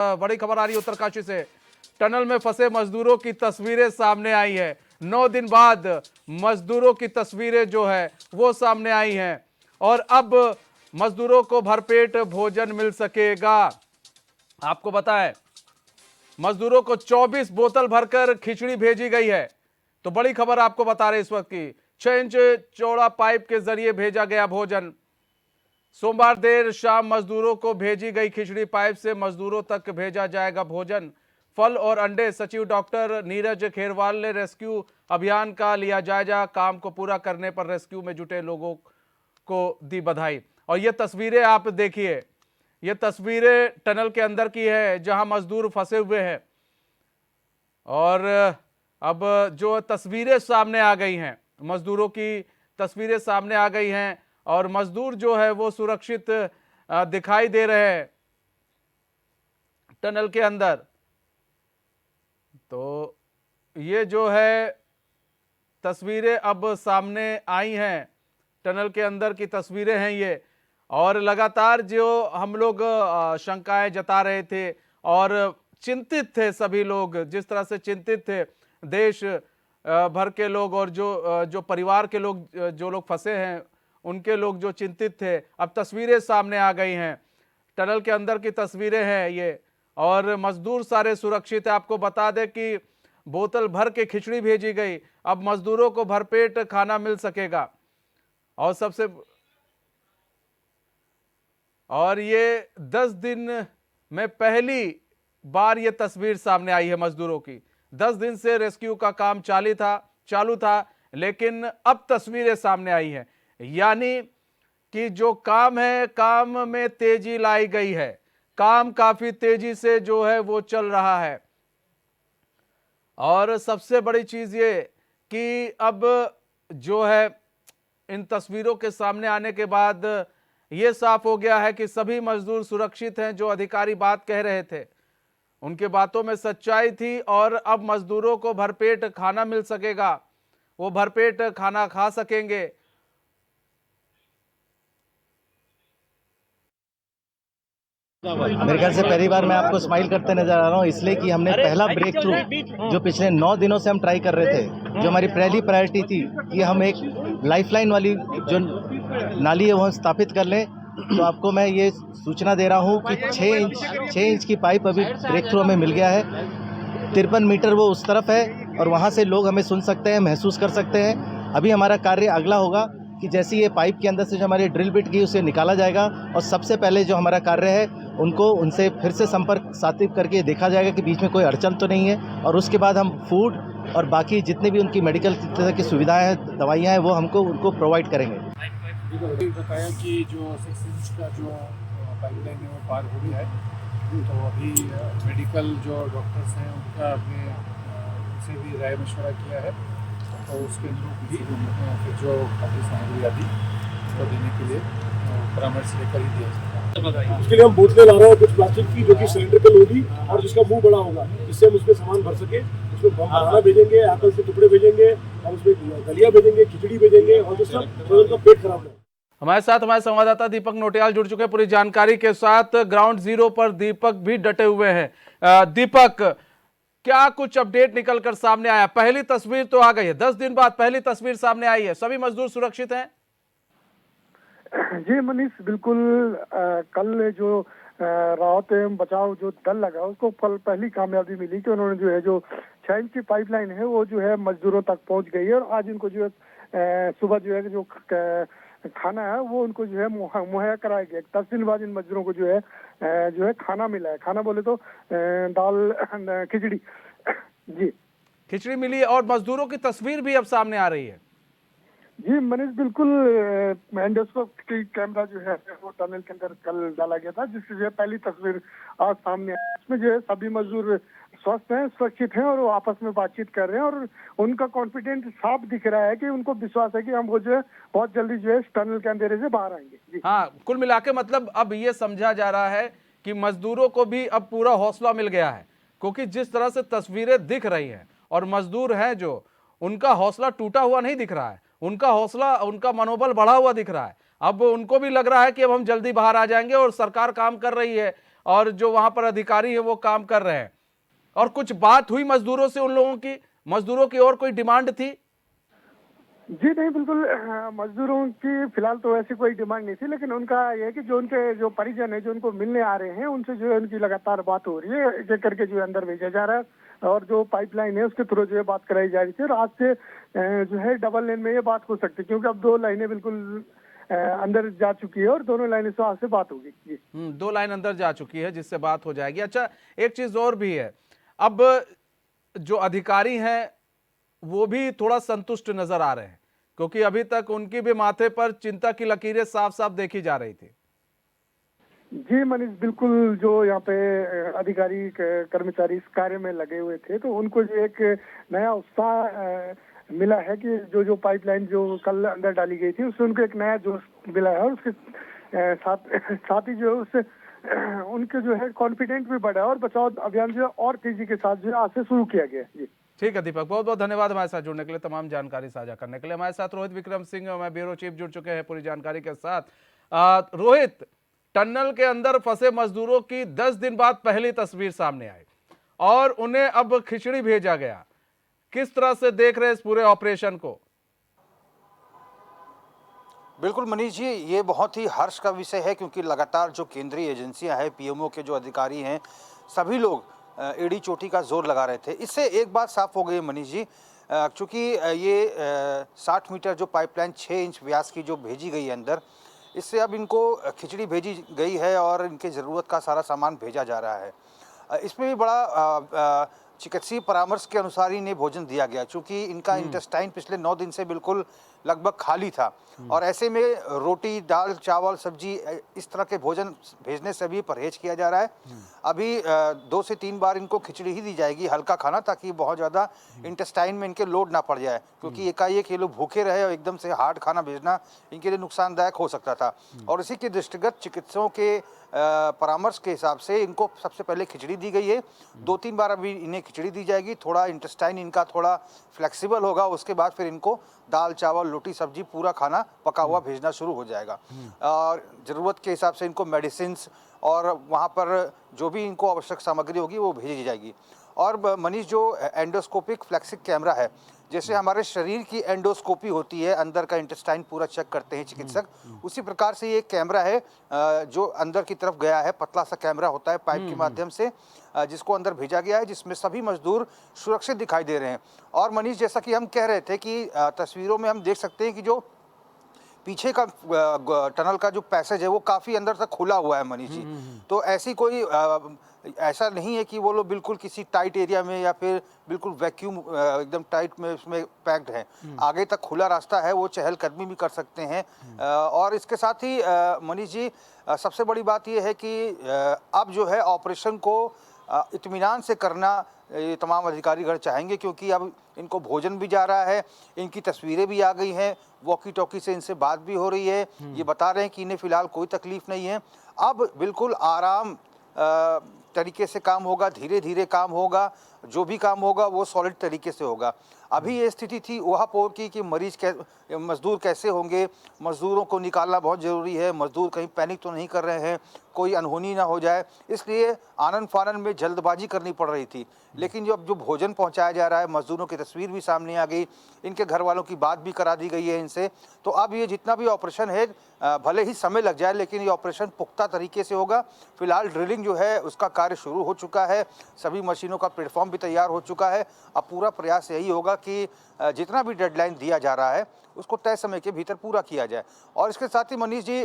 बड़ी खबर आ रही है उत्तरकाशी से। टनल में फंसे मजदूरों की तस्वीरें सामने आई है। 9 दिन बाद मजदूरों की तस्वीरें जो है वो सामने आई हैं और अब मजदूरों को भरपेट भोजन मिल सकेगा। आपको बताएं, मजदूरों को 24 बोतल भरकर खिचड़ी भेजी गई है। तो बड़ी खबर आपको बता रहे इस वक्त की, 6 इंच चौड़ा पाइप के जरिए भेजा गया भोजन। सोमवार देर शाम मजदूरों को भेजी गई खिचड़ी पाइप से मजदूरों तक भेजा जाएगा भोजन। फल और अंडे। सचिव डॉक्टर नीरज खेरवाल ने रेस्क्यू अभियान का लिया जायजा। काम को पूरा करने पर रेस्क्यू में जुटे लोगों को दी बधाई। और ये तस्वीरें आप देखिए, ये तस्वीरें टनल के अंदर की है जहां मजदूर फंसे हुए हैं। और अब जो तस्वीरें सामने आ गई हैं, मजदूरों की तस्वीरें सामने आ गई हैं और मजदूर जो है वो सुरक्षित दिखाई दे रहे हैं टनल के अंदर। तो ये जो है तस्वीरें अब सामने आई हैं, टनल के अंदर की तस्वीरें हैं ये। और लगातार जो हम लोग शंकाएं जता रहे थे और चिंतित थे सभी लोग, जिस तरह से चिंतित थे देश भर के लोग और जो परिवार के लोग, जो लोग फंसे हैं उनके लोग जो चिंतित थे, अब तस्वीरें सामने आ गई हैं। टनल के अंदर की तस्वीरें हैं ये और मजदूर सारे सुरक्षित है। आपको बता दें कि बोतल भर के खिचड़ी भेजी गई, अब मजदूरों को भरपेट खाना मिल सकेगा। और ये 10 दिन में पहली बार ये तस्वीर सामने आई है मजदूरों की। 10 दिन से रेस्क्यू का काम चालू था, लेकिन अब तस्वीरें सामने आई हैं। यानी कि जो काम है, काम में तेजी लाई गई है। काम काफी तेजी से जो है वो चल रहा है। और सबसे बड़ी चीज ये कि अब जो है इन तस्वीरों के सामने आने के बाद ये साफ हो गया है कि सभी मजदूर सुरक्षित हैं। जो अधिकारी बात कह रहे थे उनके बातों में सच्चाई थी और अब मजदूरों को भरपेट खाना मिल सकेगा, वो भरपेट खाना खा सकेंगे। मेरे ख्याल से पहली बार मैं आपको स्माइल करते नजर आ रहा हूँ, इसलिए कि हमने पहला ब्रेक थ्रू जो पिछले 9 दिनों से हम ट्राई कर रहे थे, जो हमारी पहली प्रायोरिटी थी कि हम एक लाइफलाइन वाली जो नाली है वो स्थापित कर लें। तो आपको मैं ये सूचना दे रहा हूँ कि 6 इंच की पाइप अभी ब्रेक थ्रू हमें मिल गया है। 53 मीटर वो उस तरफ है और वहाँ से लोग हमें सुन सकते हैं, महसूस कर सकते हैं। अभी हमारा कार्य अगला होगा कि जैसे ये पाइप के अंदर से जो हमारी ड्रिल बिट की उसे निकाला जाएगा और सबसे पहले जो हमारा कार्य है उनसे फिर से संपर्क स्थापित करके देखा जाएगा कि बीच में कोई अड़चन तो नहीं है। और उसके बाद हम फूड और बाकी जितने भी उनकी मेडिकल तरह की सुविधाएं हैं, दवाइयाँ हैं, वो उनको प्रोवाइड करेंगे। बताया कि जो 6 इंच का जो पाइपलाइन है वो पार हो गया है। तो अभी मेडिकल जो डॉक्टर्स हैं उनका हमने उनसे भी राय मशवरा किया है, तो उसके अनुरूप भी फिर जो खाद्य सामग्री आदि उसको देने के लिए परामर्श लेकर ही दिया जाएगा। उसके लिए हम बोतलें ला रहे हैं कुछ प्लास्टिक की, जो कि सिलेंड्रिकल होगी और जिसका मुंह बड़ा होगा, जिससे हम उसमें सामान भर सके। उसमें खाना भेजेंगे, एप्पल के टुकड़े भेजेंगे और उसमें दलिया भेजेंगे, खिचड़ी भेजेंगे और जिससे उनका पेट खराब है। हमारे साथ हमारे संवाददाता दीपक नोटियाल जुड़ चुके हैं पूरी जानकारी के साथ। ग्राउंड जीरो पर दीपक भी डटे हुए हैं। दीपक, क्या कुछ अपडेट निकलकर सामने आया? पहली तस्वीर तो आ गई है, 10 दिन बाद पहली तस्वीर सामने आई है। सभी मजदूर सुरक्षित हैं? जी मनीष, बिल्कुल। कल जो राहत एवं बचाव जो दल लगा उसको पहली कामयाबी मिली कि उन्होंने जो है जो 6 इंच की पाइपलाइन है वो जो है मजदूरों तक पहुंच गई है। और आज इनको जो है सुबह जो है जो खाना है वो उनको जो है मुहैया कराया गया। 10 दिन बाद इन मजदूरों को जो है खाना मिला है। खाना बोले तो दाल खिचड़ी जी खिचड़ी मिली है और मजदूरों की तस्वीर भी अब सामने आ रही है। जी मनीष, बिल्कुल। एंडोस्कोप की कैमरा जो है वो टनल के अंदर कल डाला गया था, जिससे जो है पहली तस्वीर आज सामने आई। इसमें जो है सभी मजदूर स्वस्थ हैं, सुरक्षित हैं और वो आपस में बातचीत कर रहे हैं और उनका कॉन्फिडेंस साफ दिख रहा है कि उनको विश्वास है कि हम वो जो है बहुत जल्दी जो है टनल के अंधेरे से बाहर आएंगे। जी हाँ, कुल मिला के मतलब अब ये समझा जा रहा है कि मजदूरों को भी अब पूरा हौसला मिल गया है, क्योंकि जिस तरह से तस्वीरें दिख रही हैं और मजदूर हैं जो, उनका हौसला टूटा हुआ नहीं दिख रहा है, उनका हौसला, उनका मनोबल बढ़ा हुआ दिख रहा है। अब उनको भी लग रहा है कि अब हम जल्दी बाहर आ जाएंगे और सरकार काम कर रही है और जो वहां पर अधिकारी है वो काम कर रहे हैं। और कुछ बात हुई मजदूरों से, उन लोगों की, मजदूरों की और कोई डिमांड थी? जी नहीं, बिल्कुल मजदूरों की फिलहाल तो ऐसी कोई डिमांड नहीं थी, लेकिन उनका ये है कि जो उनके जो परिजन है जो उनको मिलने आ रहे हैं उनसे जो है उनकी लगातार बात हो रही है, एक एक करके जो है अंदर भेजा जा रहा है और जो पाइपलाइन है उसके थ्रू जो है बात कराई जा रही थी। और आज से जो है डबल लेन में ये बात हो सकती है, क्योंकि अब 2 लाइनें बिल्कुल अंदर जा चुकी है और दोनों लाइनें से आज से बात होगी। जी 2 लाइन अंदर जा चुकी है जिससे बात हो जाएगी। अच्छा, एक चीज और भी है, अब जो अधिकारी हैं वो भी थोड़ा संतुष्ट नजर आ रहे हैं, क्योंकि अभी तक उनकी भी माथे पर चिंता की लकीरें साफ साफ देखी जा रही थी। जी मनीष, बिल्कुल जो यहाँ पे अधिकारी कर्मचारी इस कार्य में लगे हुए थे तो उनको जो एक नया उत्साह मिला है कि जो पाइपलाइन जो कल अंदर डाली गई थी उससे उनको एक नया जोश मिला है और उसके साथ ही जो है उससे उनके जो है कॉन्फिडेंस भी बढ़ा है और बचाव अभियान जो है और तेजी के साथ जो है आज से शुरू किया गया है। जी ठीक है दीपक, बहुत बहुत धन्यवाद हमारे साथ जुड़ने के लिए, तमाम जानकारी साझा करने के लिए। हमारे साथ रोहित विक्रम सिंह, मैं ब्यूरो चीफ, जुड़ चुके हैं पूरी जानकारी के साथ। रोहित, टनल के अंदर फंसे मजदूरों की 10 दिन बाद पहली तस्वीर सामने आई और उन्हें अब खिचड़ी भेजा गया। किस तरह से देख रहे हैं इस पूरे ऑपरेशन को? बिल्कुल मनीष जी, ये बहुत ही हर्ष का विषय है, क्योंकि लगातार जो केंद्रीय एजेंसियां हैं, पीएमओ के जो अधिकारी हैं, सभी लोग एड़ी चोटी का जोर लगा रहे थे। इससे एक बात साफ हो गई है मनीष जी, क्योंकि ये 60 मीटर जो पाइपलाइन 6 इंच व्यास की जो भेजी गई है अंदर, इससे अब इनको खिचड़ी भेजी गई है और इनके ज़रूरत का सारा सामान भेजा जा रहा है। इसमें भी बड़ा चिकित्सीय परामर्श के अनुसार ही इन्हें भोजन दिया गया, क्योंकि इनका इंटेस्टाइन पिछले 9 दिन से बिल्कुल लगभग खाली था और ऐसे में रोटी, दाल, चावल, सब्जी इस तरह के भोजन भेजने से भी परहेज किया जा रहा है। अभी 2 से 3 बार इनको खिचड़ी ही दी जाएगी, हल्का खाना, ताकि बहुत ज़्यादा इंटेस्टाइन में इनके लोड ना पड़ जाए, क्योंकि एकाएक ये लोग भूखे रहे और एकदम से हार्ड खाना भेजना इनके लिए नुकसानदायक हो सकता था। और इसी के दृष्टिगत चिकित्सकों के परामर्श के हिसाब से इनको सबसे पहले खिचड़ी दी गई है। 2-3 बार अभी इन्हें खिचड़ी दी जाएगी, थोड़ा इंटेस्टाइन इनका थोड़ा फ्लेक्सिबल होगा, उसके बाद फिर इनको दाल, चावल, रोटी, सब्जी, पूरा खाना पका हुआ भेजना शुरू हो जाएगा। और ज़रूरत के हिसाब से इनको मेडिसिन्स और वहाँ पर जो भी इनको आवश्यक सामग्री होगी वो भेजी जाएगी। और मनीष, जो एंडोस्कोपिक फ्लेक्सिक कैमरा है, जैसे हमारे शरीर की एंडोस्कोपी होती है, अंदर का इंटेस्टाइन पूरा चेक करते हैं चिकित्सक, उसी प्रकार से ये कैमरा है जो अंदर की तरफ गया है। पतला सा कैमरा होता है पाइप के माध्यम से, जिसको अंदर भेजा गया है, जिसमें सभी मजदूर सुरक्षित दिखाई दे रहे हैं। और मनीष, जैसा कि हम कह रहे थे कि तस्वीरों में हम देख सकते हैं कि जो पीछे का टनल का जो पैसेज है वो काफ़ी अंदर तक खुला हुआ है मनीष जी। तो ऐसी कोई ऐसा नहीं है कि वो लोग बिल्कुल किसी टाइट एरिया में या फिर बिल्कुल वैक्यूम एकदम टाइट में उसमें पैक्ड है। आगे तक खुला रास्ता है, वो चहलकदमी भी कर सकते हैं। और इसके साथ ही मनीष जी, सबसे बड़ी बात ये है कि अब जो है ऑपरेशन को इत्मीनान से करना ये तमाम अधिकारीगण चाहेंगे, क्योंकि अब इनको भोजन भी जा रहा है, इनकी तस्वीरें भी आ गई हैं, वॉकी टॉकी से इनसे बात भी हो रही है, ये बता रहे हैं कि इन्हें फ़िलहाल कोई तकलीफ़ नहीं है। अब बिल्कुल आराम तरीके से काम होगा, धीरे धीरे काम होगा, जो भी काम होगा वो सॉलिड तरीके से होगा। अभी ये स्थिति थी वहापोर की कि मजदूर कैसे होंगे, मजदूरों को निकालना बहुत ज़रूरी है, मजदूर कहीं पैनिक तो नहीं कर रहे हैं, कोई अनहोनी ना हो जाए, इसलिए आनन फानन में जल्दबाजी करनी पड़ रही थी। लेकिन जो भोजन पहुंचाया जा रहा है, मजदूरों की तस्वीर भी सामने आ गई, इनके घर वालों की बात भी करा दी गई है इनसे। तो अब ये जितना भी ऑपरेशन है, भले ही समय लग जाए, लेकिन ये ऑपरेशन पुख्ता तरीके से होगा। फिलहाल ड्रिलिंग जो है उसका कार्य शुरू हो चुका है, सभी मशीनों का प्लेटफॉर्म भी तैयार हो चुका है। अब पूरा प्रयास यही होगा कि जितना भी डेडलाइन दिया जा रहा है उसको तय समय के भीतर पूरा किया जाए। और इसके साथ ही मनीष जी,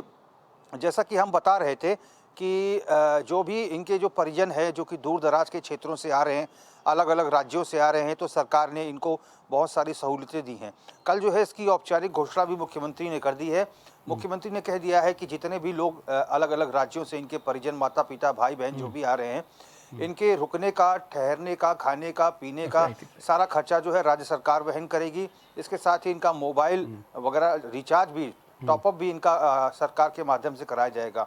जैसा कि हम बता रहे थे कि जो भी इनके जो परिजन है जो कि दूर दराज के क्षेत्रों से आ रहे हैं, अलग अलग राज्यों से आ रहे हैं, तो सरकार ने इनको बहुत सारी सहूलतें दी हैं। कल जो है इसकी औपचारिक घोषणा भी मुख्यमंत्री ने कर दी है। मुख्यमंत्री ने कह दिया है कि जितने भी लोग अलग अलग राज्यों से इनके परिजन, माता पिता, भाई बहन जो भी आ रहे हैं, इनके रुकने का, ठहरने का, खाने का, पीने का सारा खर्चा जो है राज्य सरकार वहन करेगी। इसके साथ ही इनका मोबाइल वगैरह रिचार्ज भी, टॉपअप भी इनका सरकार के माध्यम से कराया जाएगा।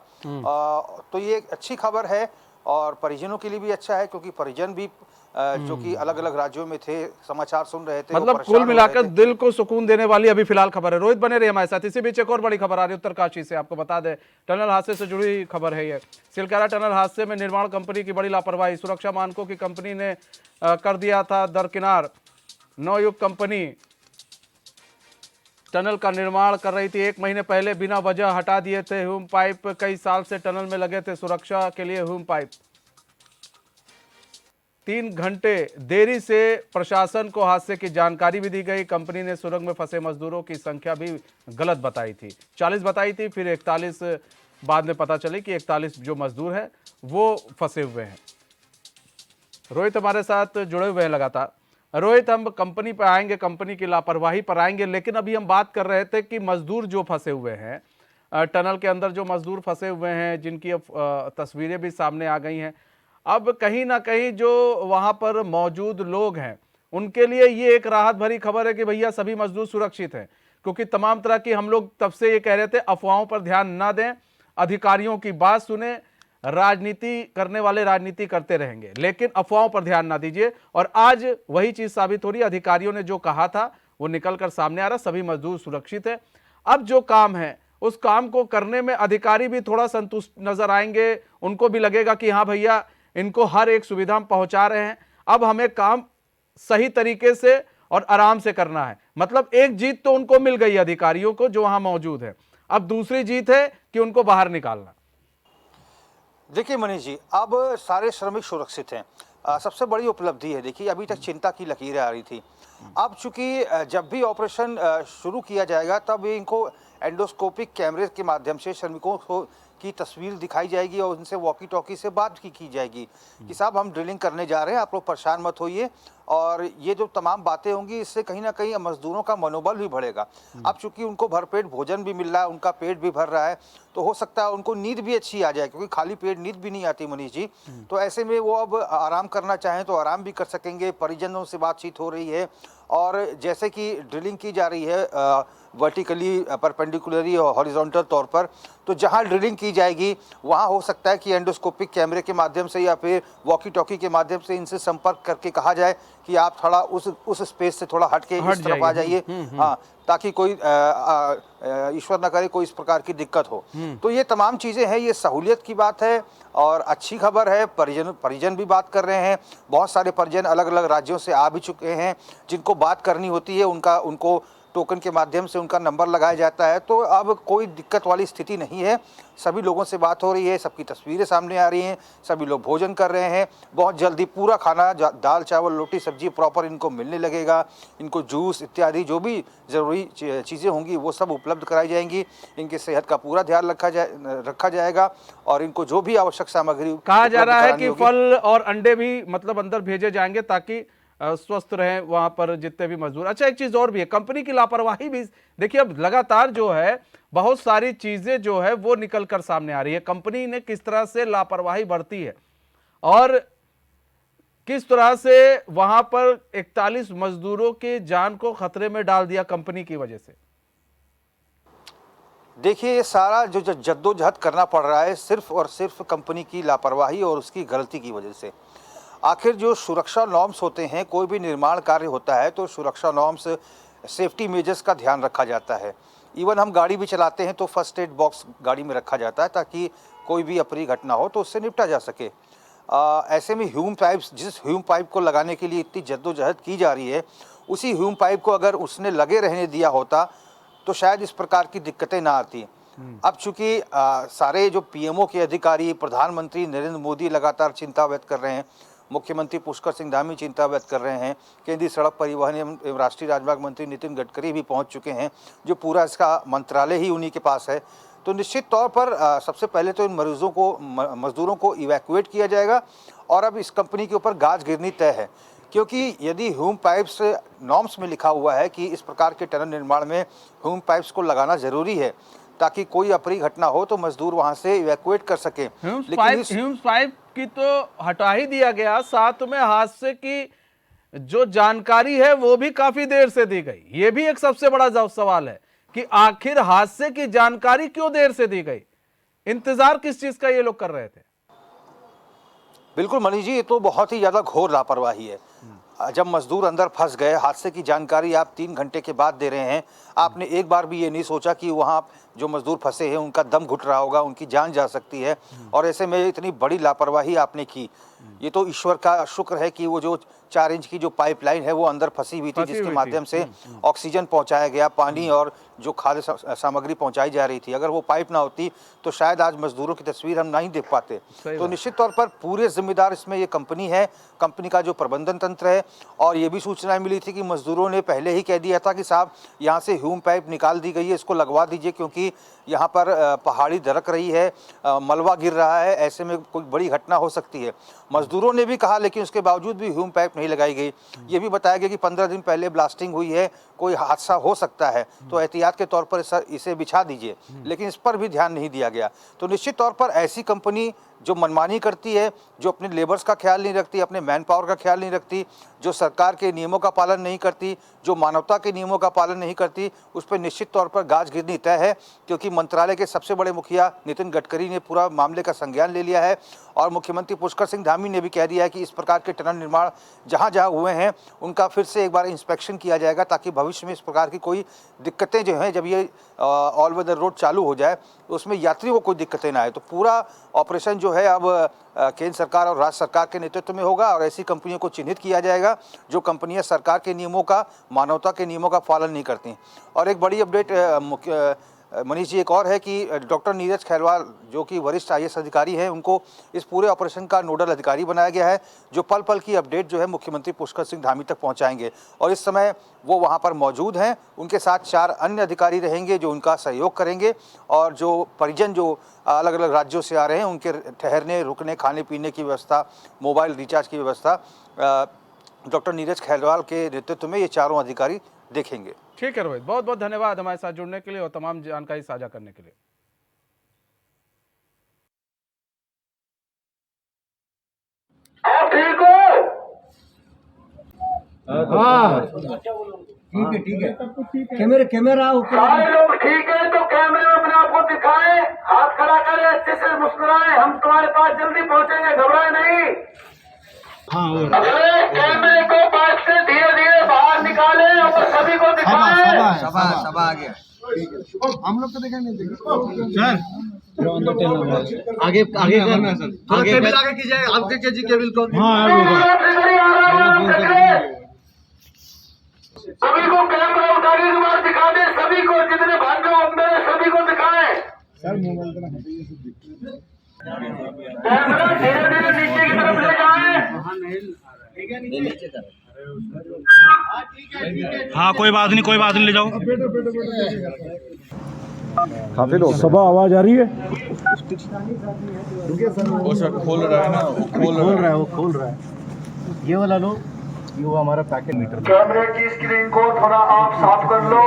तो ये एक अच्छी खबर है और परिजनों के लिए भी अच्छा है, क्योंकि परिजन भी जो कि अलग अलग राज्यों में थे, समाचार सुन रहे थे, वो मतलब परेशान कुल हो मिलाकर रहे थे। दिल को सुकून देने वाली अभी फिलहाल खबर है। रोहित बने रहिए हमारे साथ। इसी बीच एक और बड़ी खबर आ रही है उत्तरकाशी से, आपको बता दें टनल हादसे से जुड़ी खबर है ये। सिलकारा टनल हादसे में निर्माण कंपनी की बड़ी लापरवाही, सुरक्षा मानकों की कंपनी ने कर दिया था दरकिनार। नवयुग कंपनी टनल का निर्माण कर रही थी, 1 महीने पहले बिना वजह हटा दिए थे ह्यूम पाइप। कई साल से टनल में लगे थे सुरक्षा के लिए ह्यूम पाइप। 3 घंटे देरी से प्रशासन को हादसे की जानकारी भी दी गई। कंपनी ने सुरंग में फंसे मजदूरों की संख्या भी गलत बताई थी, 40 बताई थी, फिर 41 बाद में पता चली कि 41 जो मजदूर हैं वो फंसे हुए हैं। रोहित हमारे साथ जुड़े हुए हैं लगातार। रोहित, हम कंपनी पर आएंगे, कंपनी की लापरवाही पर आएंगे, लेकिन अभी हम बात कर रहे थे कि मजदूर जो फंसे हुए हैं टनल के अंदर, जो मजदूर फंसे हुए हैं, जिनकी अब तस्वीरें भी सामने आ गई हैं, अब कहीं ना कहीं जो वहां पर मौजूद लोग हैं उनके लिए ये एक राहत भरी खबर है कि भैया सभी मजदूर सुरक्षित हैं। क्योंकि तमाम तरह की हम लोग तब से ये कह रहे थे अफवाहों पर ध्यान ना दें, अधिकारियों की बात सुने, राजनीति करने वाले राजनीति करते रहेंगे, लेकिन अफवाहों पर ध्यान ना दीजिए। और आज वही चीज साबित हो रही है, अधिकारियों ने जो कहा था वो निकल कर सामने आ रहा, सभी मजदूर सुरक्षित है। अब जो काम है उस काम को करने में अधिकारी भी थोड़ा संतुष्ट नजर आएंगे, उनको भी लगेगा कि हाँ भैया इनको हर एक सुविधा हम पहुंचा रहे हैं, अब हमें काम सही तरीके से और आराम से करना है। मतलब एक जीत तो उनको मिल गई अधिकारियों को जो वहां मौजूद है, अब दूसरी जीत है कि उनको बाहर निकालना। देखिए मनीष जी, अब सारे श्रमिक सुरक्षित हैं, सबसे बड़ी उपलब्धि है। देखिए अभी तक चिंता की लकीरें आ रही थी, अब चूंकि जब भी ऑपरेशन शुरू किया जाएगा तब इनको एंडोस्कोपिक कैमरे के माध्यम से श्रमिकों को की तस्वीर दिखाई जाएगी और उनसे वॉकी टॉकी से बात की जाएगी कि साहब हम ड्रिलिंग करने जा रहे हैं, आप लोग परेशान मत होइए। और ये जो तमाम बातें होंगी इससे कहीं ना कहीं मजदूरों का मनोबल भी बढ़ेगा। अब चूंकि उनको भरपेट भोजन भी मिल रहा है, उनका पेट भी भर रहा है, तो हो सकता है उनको नींद भी अच्छी आ जाए, क्योंकि खाली पेट नींद भी नहीं आती मनीष जी। तो ऐसे में वो अब आराम करना चाहें तो आराम भी कर सकेंगे। परिजनों से बातचीत हो रही है और जैसे कि ड्रिलिंग की जा रही है वर्टिकली, परपेंडिकुलरी और हॉरिजॉन्टल तौर पर, तो जहां ड्रिलिंग की जाएगी वहां हो सकता है कि एंडोस्कोपिक कैमरे के माध्यम से या फिर वॉकी टॉकी के माध्यम से इनसे संपर्क करके कहा जाए कि आप थोड़ा उस स्पेस से थोड़ा हट के इस तरफ आ जाइए, हाँ, ताकि कोई ईश्वर न करे कोई इस प्रकार की दिक्कत हो। तो ये तमाम चीज़ें हैं, ये सहूलियत की बात है और अच्छी खबर है। परिजन भी बात कर रहे हैं, बहुत सारे परिजन अलग अलग राज्यों से आ भी चुके हैं, जिनको बात करनी होती है उनको टोकन के माध्यम से उनका नंबर लगाया जाता है। तो अब कोई दिक्कत वाली स्थिति नहीं है, सभी लोगों से बात हो रही है, सबकी तस्वीरें सामने आ रही हैं, सभी लोग भोजन कर रहे हैं। बहुत जल्दी पूरा खाना, दाल चावल रोटी सब्जी प्रॉपर इनको मिलने लगेगा। इनको जूस इत्यादि जो भी ज़रूरी चीज़ें होंगी वो सब उपलब्ध कराई जाएंगी। इनकी सेहत का पूरा ध्यान रखा जाएगा और इनको जो भी आवश्यक सामग्री कहा जा रहा है कि फल और अंडे भी मतलब अंदर भेजे जाएंगे ताकि स्वस्थ रहें वहां पर जितने भी मजदूर। अच्छा, एक चीज और भी है, कंपनी की लापरवाही भी देखिए, अब लगातार जो है बहुत सारी चीजें जो है वो निकल कर सामने आ रही है। कंपनी ने किस तरह से लापरवाही बरती है और किस तरह से वहां पर 41 मजदूरों की जान को खतरे में डाल दिया कंपनी की वजह से। देखिए ये सारा जो जद्दोजहद करना पड़ रहा है सिर्फ और सिर्फ कंपनी की लापरवाही और उसकी गलती की वजह से। आखिर जो सुरक्षा नॉर्म्स होते हैं, कोई भी निर्माण कार्य होता है तो सुरक्षा नॉर्म्स, सेफ्टी मेजर्स का ध्यान रखा जाता है। इवन हम गाड़ी भी चलाते हैं तो फर्स्ट एड बॉक्स गाड़ी में रखा जाता है ताकि कोई भी अप्रिय घटना हो तो उससे निपटा जा सके। ऐसे में ह्यूम पाइप्स, जिस ह्यूम पाइप को लगाने के लिए इतनी जद्दोजहद की जा रही है, उसी ह्यूम पाइप को अगर उसने लगे रहने दिया होता तो शायद इस प्रकार की दिक्कतें ना आती। अब चूंकि सारे जो पीएमओ के अधिकारी, प्रधानमंत्री नरेंद्र मोदी लगातार चिंता व्यक्त कर रहे हैं, मुख्यमंत्री पुष्कर सिंह धामी चिंता व्यक्त कर रहे हैं, केंद्रीय सड़क परिवहन एवं राष्ट्रीय राजमार्ग मंत्री नितिन गडकरी भी पहुंच चुके हैं, जो पूरा इसका मंत्रालय ही उन्हीं के पास है। तो निश्चित तौर पर सबसे पहले तो इन मजदूरों को इवैक्यूएट किया जाएगा और अब इस कंपनी के ऊपर गाज गिरनी तय है, क्योंकि यदि ह्यूम पाइप्स नॉर्म्स में लिखा हुआ है कि इस प्रकार के टनल निर्माण में ह्यूम पाइप्स को लगाना जरूरी है ताकि कोई अप्रिय घटना हो तो मजदूर वहां से इवैक्यूएट कर सके। ह्यूम पाइप की तो हटा ही दिया गया, साथ में हादसे की जो जानकारी है वो भी काफी देर से दी गई। ये भी एक सबसे बड़ा सवाल है कि आखिर हादसे की जानकारी क्यों देर से दी गई, इंतजार किस चीज का ये लोग कर रहे थे। बिल्कुल मनीष जी, ये तो बहुत ही ज़्यादा घोर लापरवाही है। जब मजदूर अंदर फंस गए, हादसे की जानकारी आप 3 घंटे के बाद दे रहे हैं, आपने एक बार भी ये नहीं सोचा कि वहाँ जो मजदूर फंसे हैं उनका दम घुट रहा होगा, उनकी जान जा सकती है, और ऐसे में इतनी बड़ी लापरवाही आपने की। ये तो ईश्वर का शुक्र है कि वो जो 4 इंच की जो पाइपलाइन है वो अंदर फंसी हुई थी, जिसके माध्यम से ऑक्सीजन पहुंचाया गया, पानी और जो खाद्य सामग्री पहुंचाई जा रही थी। अगर वो पाइप ना होती तो शायद आज मजदूरों की तस्वीर हम नहीं देख पाते। तो निश्चित तौर पर पूरे जिम्मेदार इसमें ये कंपनी है, कंपनी का जो प्रबंधन तंत्र है। और ये भी सूचनाएं मिली थी कि मजदूरों ने पहले ही कह दिया था कि साहब यहाँ से ह्यूम पाइप निकाल दी गई है, इसको लगवा दीजिए, क्योंकि यहाँ पर पहाड़ी दरक रही है, मलबा गिर रहा है, ऐसे में कोई बड़ी घटना हो सकती है। मजदूरों ने भी कहा, लेकिन उसके बावजूद भी ह्यूम पाइप नहीं लगाई गई। ये भी बताया गया कि 15 दिन पहले ब्लास्टिंग हुई है, कोई हादसा हो सकता है, तो एहतियात के तौर पर इसे बिछा दीजिए, लेकिन इस पर भी ध्यान नहीं दिया गया। तो निश्चित तौर पर ऐसी कंपनी जो मनमानी करती है, जो अपने लेबर्स का ख्याल नहीं रखती, अपने मैन पावर का ख्याल नहीं रखती, जो सरकार के नियमों का पालन नहीं करती, जो मानवता के नियमों का पालन नहीं करती, उस पर निश्चित तौर पर गाज गिरनी तय है। क्योंकि मंत्रालय के सबसे बड़े मुखिया नितिन गडकरी ने पूरा मामले का संज्ञान ले लिया है, और मुख्यमंत्री पुष्कर सिंह धामी ने भी कह दिया है कि इस प्रकार के टनल निर्माण जहाँ जहाँ हुए हैं उनका फिर से एक बार इंस्पेक्शन किया जाएगा, ताकि भविष्य में इस प्रकार की कोई दिक्कतें जो हैं, जब ये ऑल वेदर रोड चालू हो जाए तो उसमें यात्रियों को कोई दिक्कतें ना आए। तो पूरा ऑपरेशन जो है अब केंद्र सरकार और राज्य सरकार के नेतृत्व में होगा, और ऐसी कंपनियों को चिन्हित किया जाएगा जो कंपनियां सरकार के नियमों का, मानवता के नियमों का पालन नहीं करती। और एक बड़ी अपडेट मनीष जी एक और है कि डॉक्टर नीरज खैरवाल जो कि वरिष्ठ IAS अधिकारी हैं, उनको इस पूरे ऑपरेशन का नोडल अधिकारी बनाया गया है, जो पल पल की अपडेट जो है मुख्यमंत्री पुष्कर सिंह धामी तक पहुंचाएंगे। और इस समय वो वहां पर मौजूद हैं, उनके साथ 4 अन्य अधिकारी रहेंगे जो उनका सहयोग करेंगे, और जो परिजन जो अलग अलग राज्यों से आ रहे हैं उनके ठहरने, रुकने, खाने पीने की व्यवस्था, मोबाइल रिचार्ज की व्यवस्था डॉक्टर नीरज खैरवाल के नेतृत्व में ये 4 अधिकारी देखेंगे। ठीक है रोहित, बहुत बहुत धन्यवाद हमारे साथ जुड़ने के लिए और तमाम जानकारी साझा करने के लिए। आप ठीक हो? हाँ ठीक है कैमरा सारे लोग ठीक है तो कैमरे में अपने आप को दिखाएं, हाथ खड़ा करें, अच्छे से मुस्कुराएं, हम तुम्हारे पास जल्दी पहुंचेंगे, घबराए नहीं। अगले कैमरे को बाइक से धीरे धीरे बाहर निकालें और सभी को दिखाएं। सब आ गया। हम लोग तो देखेंगे आगे आगे करना सर, आगे आगे कीजिए, आगे जी केबल को। सभी को कैमरा उठाने के बाद दिखा दे, सभी को, जितने भाग्य मेरे सभी को दिखाएं। कैमरा धीरे धीरे नीचे की तरफ ले जाए। हाँ कोई बात नहीं ले जाओ। काफी लोग सभा आवाज आ रही है। वो सर खोल रहा है ना, वो खोल रहा है। ये वाला लो, ये वो हमारा पैकेट मीटर। कैमरे की स्क्रीन को थोड़ा आप साफ कर लो,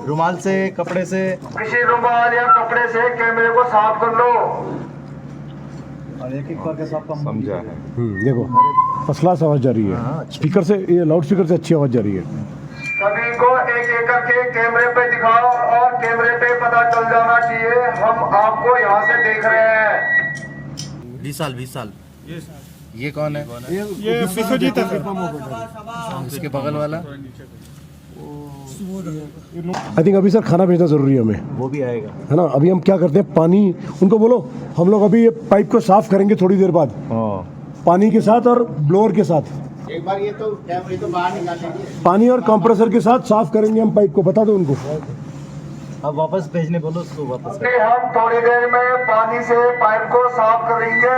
रुमाल से, कपड़े से, किसी रुमाल या कपड़े से कैमरे को साफ कर लो। और एक करके सब कम समझा है। देखो फर्स्ट क्लास आवाज जा रही है, स्पीकर से, ये लाउड स्पीकर से अच्छी आवाज जा रही है। सभी को एक एक करके कैमरे पे दिखाओ, और कैमरे पे पता चल जाना चाहिए हम आपको यहाँ से देख रहे हैं। 20 साल। ये कौन है? ये विश्वजीत है सर। इसके बगल वाला आई थिंक अभी सर खाना भेजना जरूरी है हमें, वो भी आएगा, है ना। अभी हम क्या करते हैं, पानी उनको बोलो, हम लोग अभी ये पाइप को साफ करेंगे थोड़ी देर बाद, पानी के साथ और ब्लोअर के साथ। एक बार ये तो बाहर निकालेंगे, पानी और कंप्रेसर के साथ साफ करेंगे हम पाइप को, बता दो उनको। अब वापस भेजने बोलो उसको वापस। हम थोड़ी देर में पानी से पाइप को साफ करेंगे।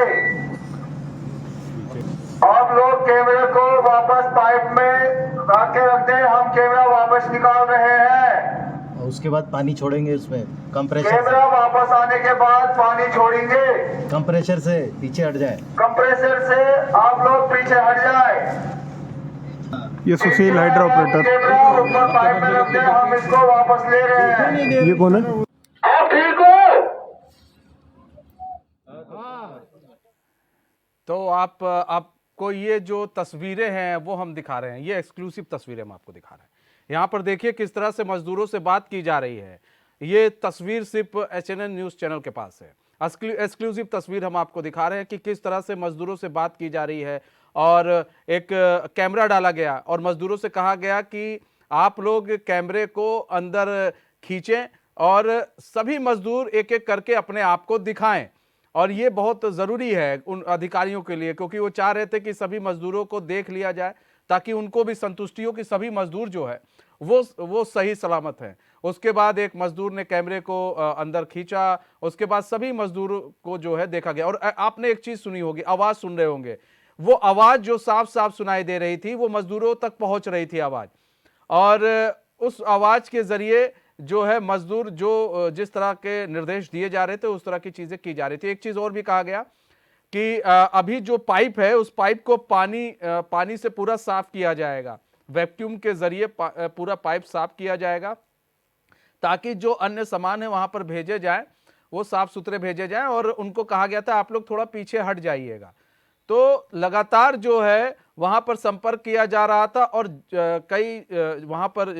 आप लोग कैमरे को वापस पाइप में रख के रख दें, हम कैमरा वापस निकाल रहे हैं। और उसके बाद पानी छोड़ेंगे उसमें, कंप्रेसर कैमरा वापस आने के बाद पानी छोड़ेंगे। कंप्रेसर से पीछे हट जाए, कंप्रेसर से आप लोग पीछे हट जाए। ये सुशील हाइड्रा ऑपरेटर। कैमरा ऊपर पाइप में रख दें, हम इसको वापस ले रहे हैं। ये कौन है? आप ठीक हो? तो आपको ये जो तस्वीरें हैं वो हम दिखा रहे हैं, ये एक्सक्लूसिव तस्वीरें हम आपको दिखा रहे हैं। यहाँ पर देखिए किस तरह से मजदूरों से बात की जा रही है। ये तस्वीर सिर्फ HNN न्यूज़ चैनल के पास है। एक्सक्लूसिव तस्वीर हम आपको दिखा रहे हैं कि किस तरह से मजदूरों से बात की जा रही है और एक कैमरा डाला गया और मजदूरों से कहा गया कि आप लोग कैमरे को अंदर खींचें और सभी मजदूर एक एक करके अपने आप को दिखाएं। और ये बहुत ज़रूरी है उन अधिकारियों के लिए, क्योंकि वो चाह रहे थे कि सभी मजदूरों को देख लिया जाए ताकि उनको भी संतुष्टि हो कि सभी मजदूर जो है वो सही सलामत हैं। उसके बाद एक मजदूर ने कैमरे को अंदर खींचा, उसके बाद सभी मजदूरों को जो है देखा गया। और आपने एक चीज़ सुनी होगी, आवाज़ सुन रहे होंगे, वो आवाज़ जो साफ साफ सुनाई दे रही थी वो मजदूरों तक पहुंच रही थी आवाज़, और उस आवाज़ के ज़रिए जो है मजदूर जो जिस तरह के निर्देश दिए जा रहे थे उस तरह की चीज़ें की जा रही थी। एक चीज़ और भी कहा गया कि अभी जो पाइप है उस पाइप को पानी से पूरा साफ किया जाएगा, वैक्यूम के जरिए पूरा पाइप साफ किया जाएगा ताकि जो अन्य सामान है वहां पर भेजे जाए वो साफ सुथरे भेजे जाएं। और उनको कहा गया था आप लोग थोड़ा पीछे हट जाइएगा। तो लगातार जो है वहां पर संपर्क किया जा रहा था और कई वहां पर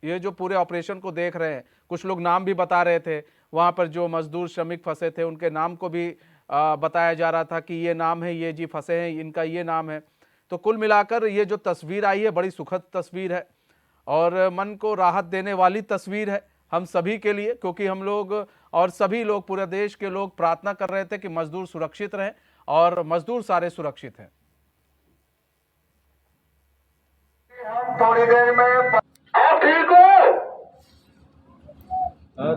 ये जो पूरे ऑपरेशन को देख रहे हैं, कुछ लोग नाम भी बता रहे थे, वहां पर जो मजदूर श्रमिक फंसे थे उनके नाम को भी बताया जा रहा था कि ये नाम है, ये जी फंसे हैं, इनका ये नाम है। तो कुल मिलाकर ये जो तस्वीर आई है बड़ी सुखद तस्वीर है और मन को राहत देने वाली तस्वीर है हम सभी के लिए, क्योंकि हम लोग और सभी लोग, पूरे देश के लोग प्रार्थना कर रहे थे कि मजदूर सुरक्षित रहें और मजदूर सारे सुरक्षित हैं। थोड़ी देर में आप ठीक हो?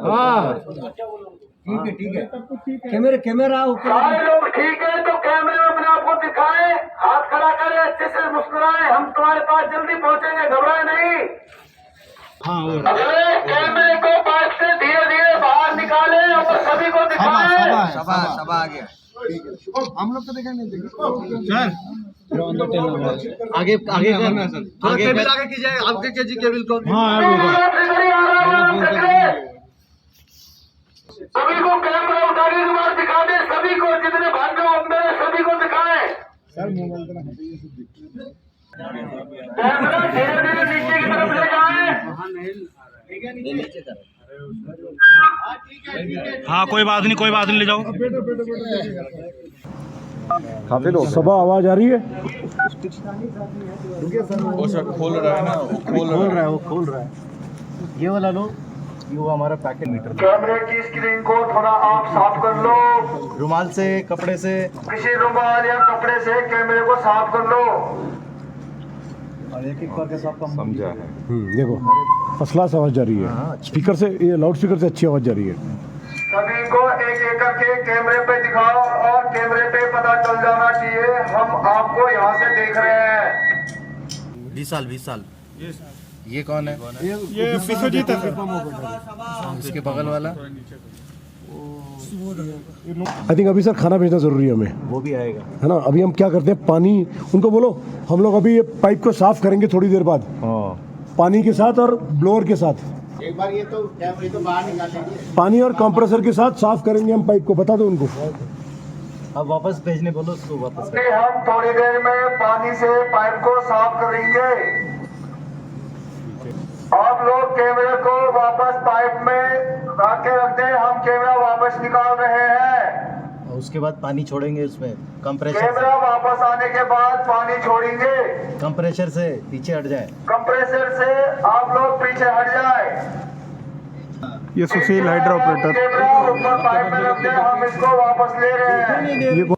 हाँ ठीक है कैमरा सारे लोग ठीक है तो कैमरे में अपने आप को दिखाएं, हाथ खड़ा करें, अच्छे से मुस्कुराएं, हम तुम्हारे पास जल्दी पहुंचेंगे, घबराए नहीं। अगले कैमरे को पाइप से धीरे धीरे बाहर निकालें और सभी को दिखाएं। सब आ गया। हम लोग तो देखेंगे सर, आगे आगे करना सर, आगे कीजिए, आगे कीजिए केबल को। सभी को कैमरा उठाने के बाद दिखा दे, सभी को, जितने भाग अंदर है सभी को दिखाएं। कैमरा धीरे धीरे नीचे की तरफ ले जाएं। हाँ कोई बात नहीं ले जाओ। काफी लोग सब आवाज आ रही है। वो सर खोल रहा है ना, वो खोल रहा है। ये वाला लो, ये वो हमारा पैकेट मीटर। कैमरे की स्क्रीन को थोड़ा आप साफ कर लो, रुमाल से, कपड़े से, किसी रुमाल या कपड़े से कैमरे को साफ कर लो। और एक एक करके सब कम समझा है। देखो फर्स्ट क्लास आवाज जा रही है, स्पीकर से, ये लाउड स्पीकर से अच्छी आवाज जा रही है। सभी को एक एक करके कैमरे पे दिखाओ और कैमरे पे पता चल जाना चाहिए हम आपको यहाँ से देख रहे हैं। 20 साल। ये कौन है? ये विश्वजीत है। इसके बगल वाला आई थिंक अभी सर खाना भेजना जरूरी है हमें, वो भी आएगा, है ना। अभी हम क्या करते हैं, पानी उनको बोलो, हम लोग अभी ये पाइप को साफ करेंगे थोड़ी देर बाद, पानी के साथ और ब्लोअर के साथ। एक बार ये तो बाहर निकालेंगे, पानी और कंप्रेसर के साथ साफ करेंगे हम पाइप को, बता दो उनको। अब वापस भेजने बोलो उसको वापस। हम थोड़ी देर में पानी से पाइप को साफ करेंगे। आप लोग कैमरे को वापस पाइप में आके रख दें, हम कैमरा वापस निकाल रहे हैं। और उसके बाद पानी छोड़ेंगे उसमें, कंप्रेसर कैमरा वापस आने के बाद पानी छोड़ेंगे। कंप्रेसर से पीछे हट जाए, कंप्रेसर से आप लोग पीछे हट जाए। ये सुशील हाइड्रा ऑपरेटर। कैमरा ऊपर पाइप में रख दें, हम इसको वापस ले रहे हैं।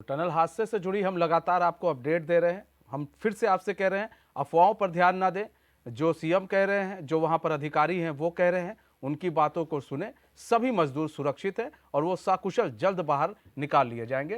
टनल हादसे से जुड़ी हम लगातार आपको अपडेट दे रहे हैं। हम फिर से आपसे कह रहे हैं, अफवाहों पर ध्यान ना दें। जो सीएम कह रहे हैं, जो वहां पर अधिकारी हैं वो कह रहे हैं, उनकी बातों को सुने। सभी मजदूर सुरक्षित हैं और वो सकुशल जल्द बाहर निकाल लिए जाएंगे।